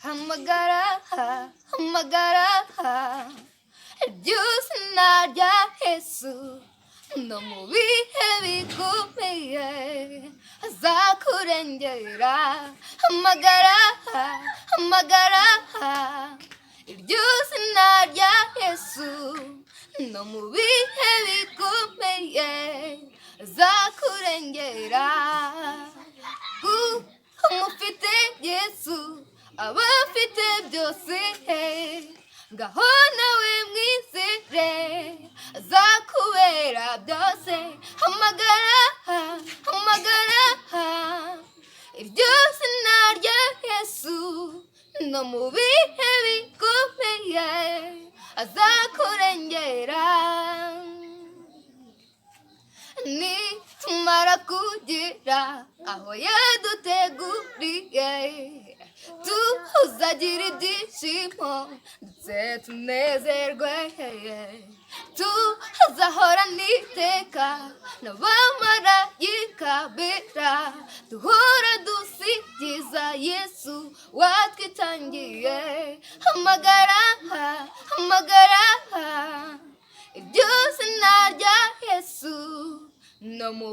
hamagara hamagara ry'izina rya Yesu no mu bihe bikomeye azakurengera hamagara hamagara ry'izina rya Yesu no mu bihe bikomeye azakurengera umufite Yesu abafite byose ngaho nawe mwizere azakubera byose hamagara hamagara iryo zina rya Yesu no mu bihe bikomeye azakurengera nitumara kugera aho yaduteguriye tuzagira ibyishimo ndetse tunezerwe tuzahorana iteka n'abamarayika bera duhora dusingiza Yesu watwitangiye hamagara hamagara iryo zina rya Yesu no mu